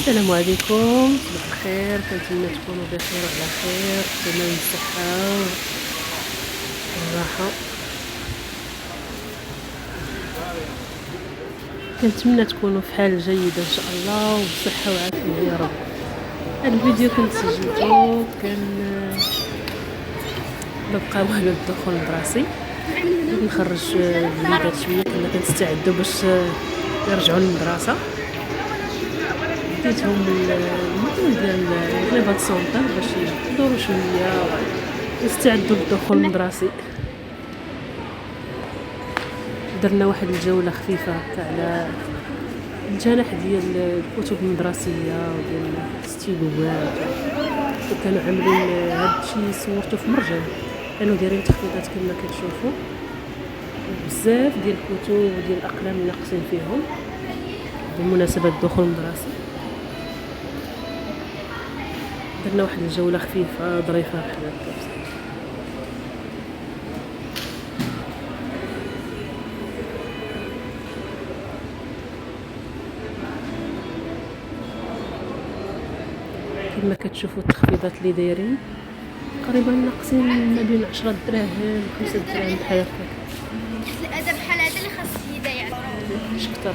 السلام عليكم، صباح الخير. كنتمنى تكونوا بخير وعلى خير، تمام الصحة والراحة. كنتمنى تكونوا في حال جيدة ان شاء الله وبصحة وعافية يا رب. هذا الفيديو كنت سجلته ما بقى والو الدخول المدرسي، نخرج الوليدات شويه، كنا كنستعدوا باش يرجعوا للمدرسه. ديتهم المهم ديال الريبات سونتر باش يدوروا شويه ويستعدوا للدخول المدرسي. درنا واحد الجوله خفيفه هكا على الجناح ديال الكتب المدرسيه وديال الستيلوات، وكانوا عاملين هادشي صورته في مرجان، كانوا دايرين تخفيضات كما كتشوفوا، بزاف ديال الكتب وديال الاقلام ناقصين فيهم بمناسبه الدخول المدرسي. درنا واحد الجوله خفيفه ظريفه بحال هكا. كما كتشوفوا التخفيضات اللي دايرين تقريبا ناقصين ما بين 10 دراهم 5 دراهم بحال هكا. الادب بحال هذا اللي خاص يضيع مش كتر.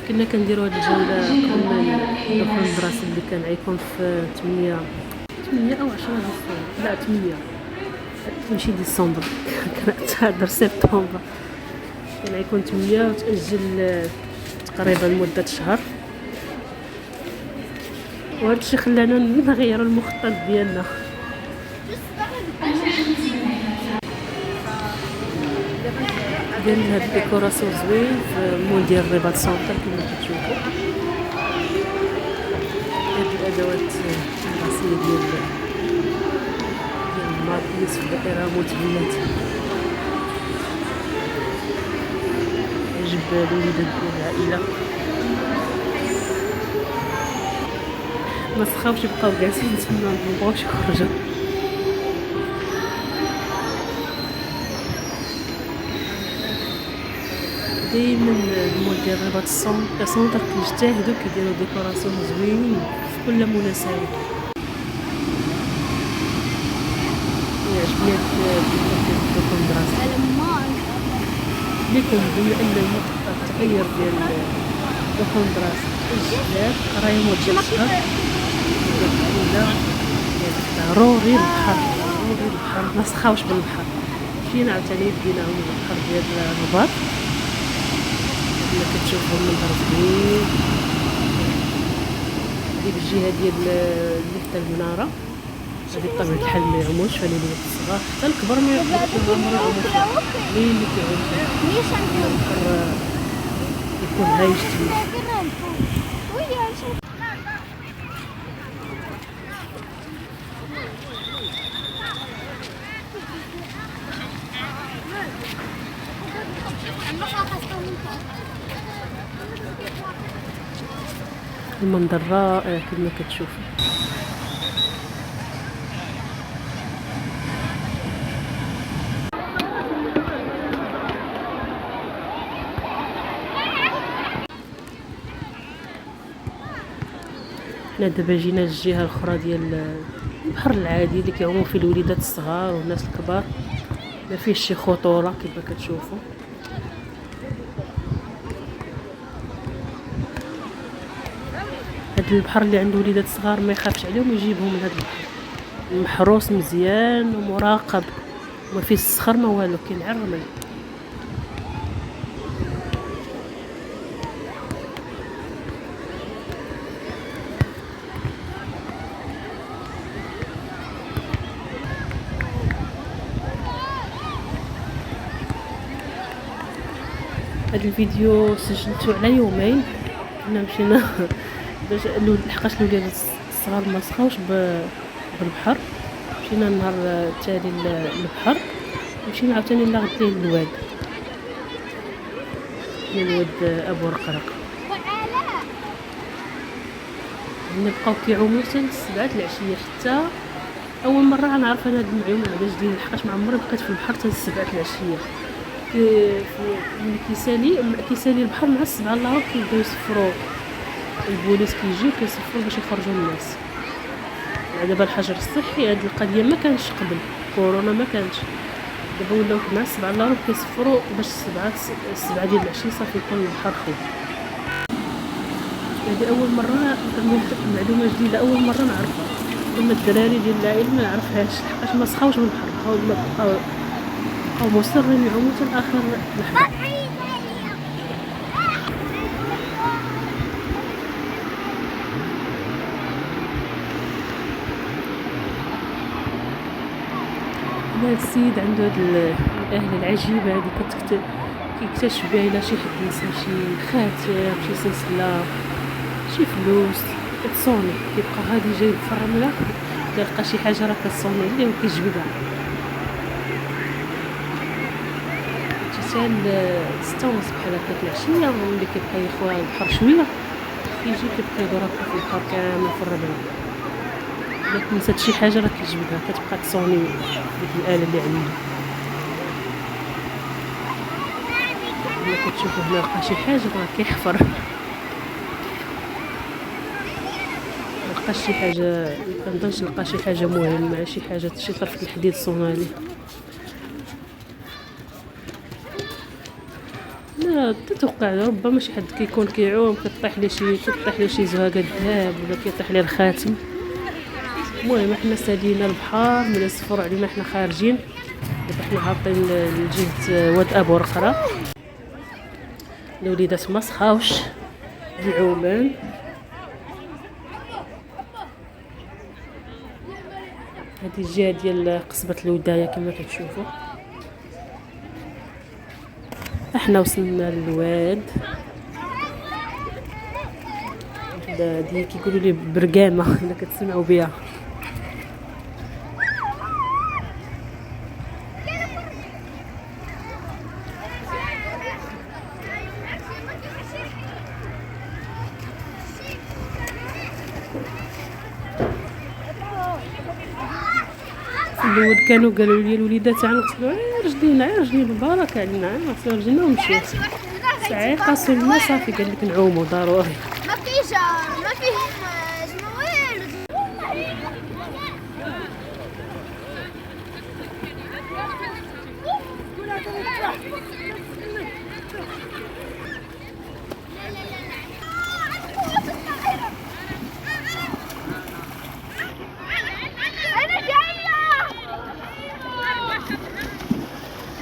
كنا كنديروا هاد الجوله كل الدخول المدرسي اللي كان غيكون في 8 او 10 ديسمبر، لا 8 ماشي ديسمبر كان سبتمبر، كان غيكون 8 وتاجل تقريبا مده شهر. وهذا الشيء خلانا نغيروا المخطط ديالنا. درنا هاد الديكوراسيون زوين في مول ديال الرباط سونتر كما كتشوفوا. هاد الادوات الراسيه ديال الماكيس في الدائره متبنات، عجب الوليدات ديال العائله. ما تخافوش يبقاو جالسين تما، مبغاوش يخرجوا. دايما المول ديال الرباط سونتر كيجتهدوا كيديروا ديكوراسيون زوينين في كل مناسبه. يعجبني هاد الدخول المدرسي ليكم، بما ان المخطط تغير ديال الدخول المدرسي الجداد قرايه ديال الشهر ضروري البحر، ما تخاوش بالبحر. مشينا عاوتاني بدينا البحر ديال الرباط كما كتشوفوا المنظر زوين. ديك الجهه ديال اللي حتى المناره هذه بطبيعه الحال ما يعوموش، فالوليدات الصغار حتى الكبار ما يعوموش، اللي كيعوم البحر يكون هايج تما. المنظر رائع كما كتشوفوا. حنا دابا جينا للجهه الاخرى ديال البحر العادي اللي كيعوموا فيه الوليدات الصغار والناس الكبار، ما فيهش شي خطوره كما كتشوفوا. هاد البحر اللي عنده وليدات صغار ما يخافش عليهم يجيبهم من هاد البحر، محروس مزيان ومراقب، وما فيه الصخر ما والو، كاين غير الرمل. هاد الفيديو سجلته على يومين، كنا مشينا باش لحقاش الوليدات الصغار ما سخاوش بالبحر. مشينا النهار التالي للبحر، مشينا عاوتاني لغد ليه للواد ابو رقرق. نبقاو كيعوموا حتى ل7 العشيه، حتى اول مره غنعرف انا هاد المعلومه هذا جديد، لحقاش ما عمري بقيت في البحر حتى ل7 العشيه. ملي كيسالي البحر مع 7 الله كيبداو يصفروا، البوليس كيجيو كيصفروا باش يخرجوا الناس. دابا الحجر الصحي هاد القضيه ما كانش قبل كورونا، ما كانش. دابا ولاو مع 7 الله كيصفروا باش 7 ديال العشيه صافي يكون البحر خوي. هذه اول مره، معلومه جديده اول مره نعرفها. لما الدراري ديال العائله ما نعرفهاش لحقاش ما سخاوش من البحر، بقاو مصرين يعوموا حتى لاخر لحظه. هذا السيد عنده هاد الاهله العجيبه هذه كيكتشف بها الا شي حد نسى شي خاتم، شي سلسله، شي فلوس، كتصوني. كيبقى غادي جاي في الرمله كيلقى شي حاجه راه كتصوني ليه وكيجبدها حتى 6 ونص بحال هكاك العشيه. ملي كيبقى يخوى البحر شويه كيجي كيبقى يدور هكا في البحر كامل في الرمله. الا نسات شي حاجه راه كيجبدها، كتبقى تصوني ديك الاله اللي عنده. ملي كتشوفو هنا لقى شي حاجه راه كيحفر، لقى شي حاجه، مكنظنش لقى شي حاجه مهمه، شي حاجه شي طرف الحديد صونالي. لا تتوقع ربما شي حد كيكون كيعوم كطيح ليه شي زهاقه الذهب ولا كيطيح ليه الخاتم. المهم حنا سالينا البحر ملي صفروا علينا حنا خارجين. دابا حنا هابطين لجهه واد ابو رقره. الوليدات ما سخاوش بالعومان. هذه الجهه ديال قصبه الودايه كما كتشوفوا. احنا وصلنا للواد، هذه كيقولوا لي برقامه الا كتسمعوا بها. الاول كانوا قالوا لي الوليدات غنغسلوا رجلينا بركه علينا، غسلوا رجلينا ومشيت. ساعه قاسوا لنا صافي قال لك نعوموا ضروري. ما فيه جار، ما فيه جمويل.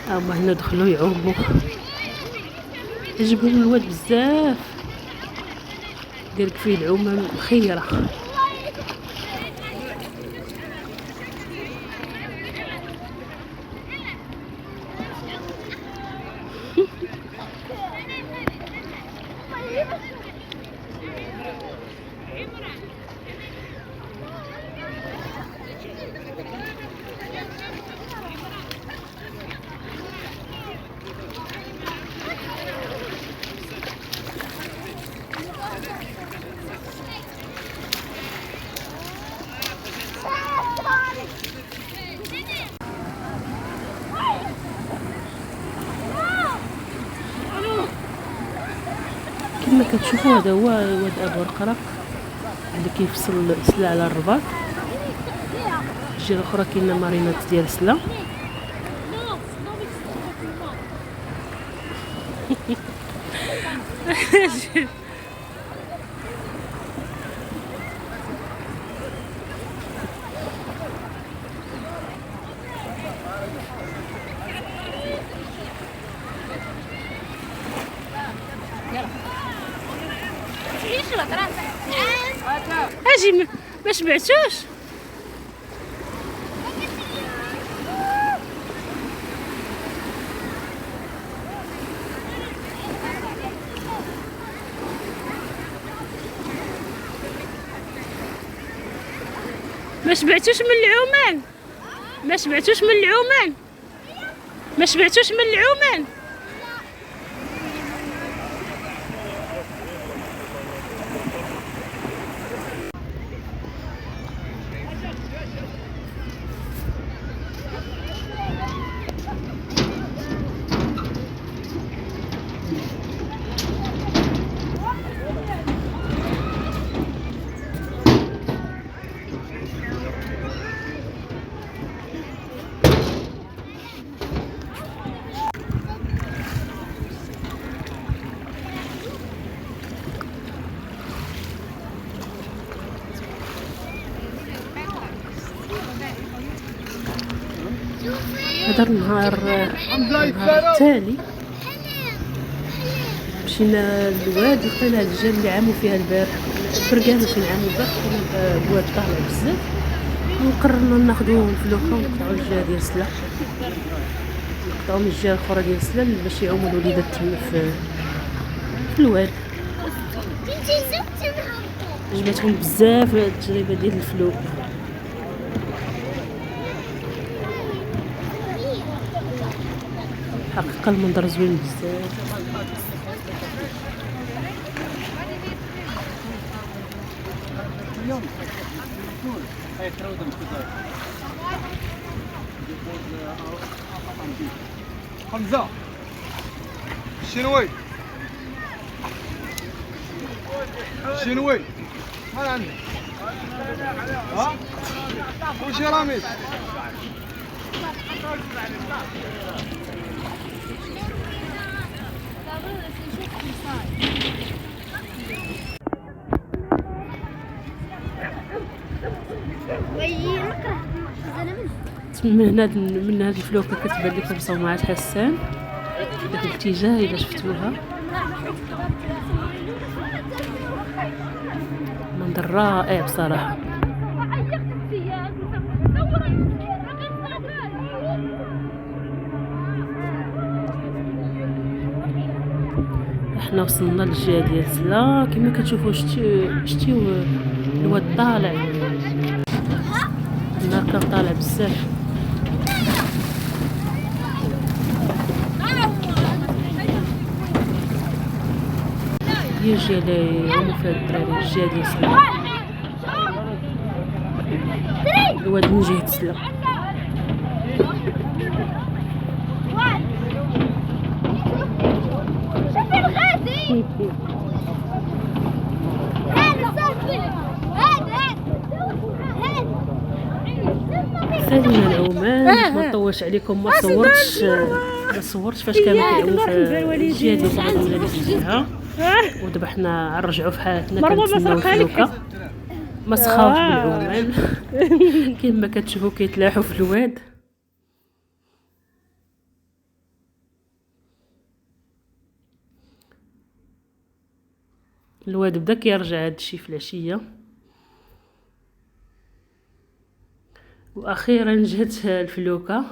هما هنا دخلوا يعوموا، عجبهم الواد بزاف، قالك فيه العومه مخيره. كما كتشوفوا هذا هو واد ابو رقره اللي كيفصل سلا على الرباط. الجهه الاخرى كاينه مارينات ديال سلا. اجي ما شبعتوش. ما شبعتوش من العومان، ما شبعتوش من العومان، ما شبعتوش من العومان. هذا النهار التالي مشينا للواد، لقينا هاد الجال اللي عاموا فيها البارح، برقانه فين عاموا البارح، كان الواد طالع بزاف، وقررنا ناخذوهم الفلوكه ونقطعوا الجهه ديال السلا، نقطعوا من الجهه الاخرى ديال السلا باش يعوموا الوليدات تما في الواد. عجبتهم بزاف التجربه ديال الفلوك، حقيقه المنظر زوين بزاف. حمزة شنوي شنوي ما عندك ها وشي رامي من هاد الفلوكه كتبان لكم صومعة حسان داك الاتجاه الا شفتوها، منظر رائع بصراحه. احنا وصلنا للجهه ديال سلا كما كتشوفوا، شتيو الواد طالع، النهار كان طالع بزاف. هي الجهه اللي يعوموا فيها الدراري، الجهه ديال سلا، الواد من جهه سلا. سالينا العومان، ما نطولش عليكم، ما صورتش فاش كانوا كيعوموا في الجهه ديال بعض الملابس ديالها، ودابا حنا غنرجعوا في حالتنا كنتسناو الفلوكه. ما سخاوش بالعومان كما كتشوفوا كيتلاحوا في الواد. الواد بدا كيرجع هادشي في العشيه، واخيرا جات الفلوكه.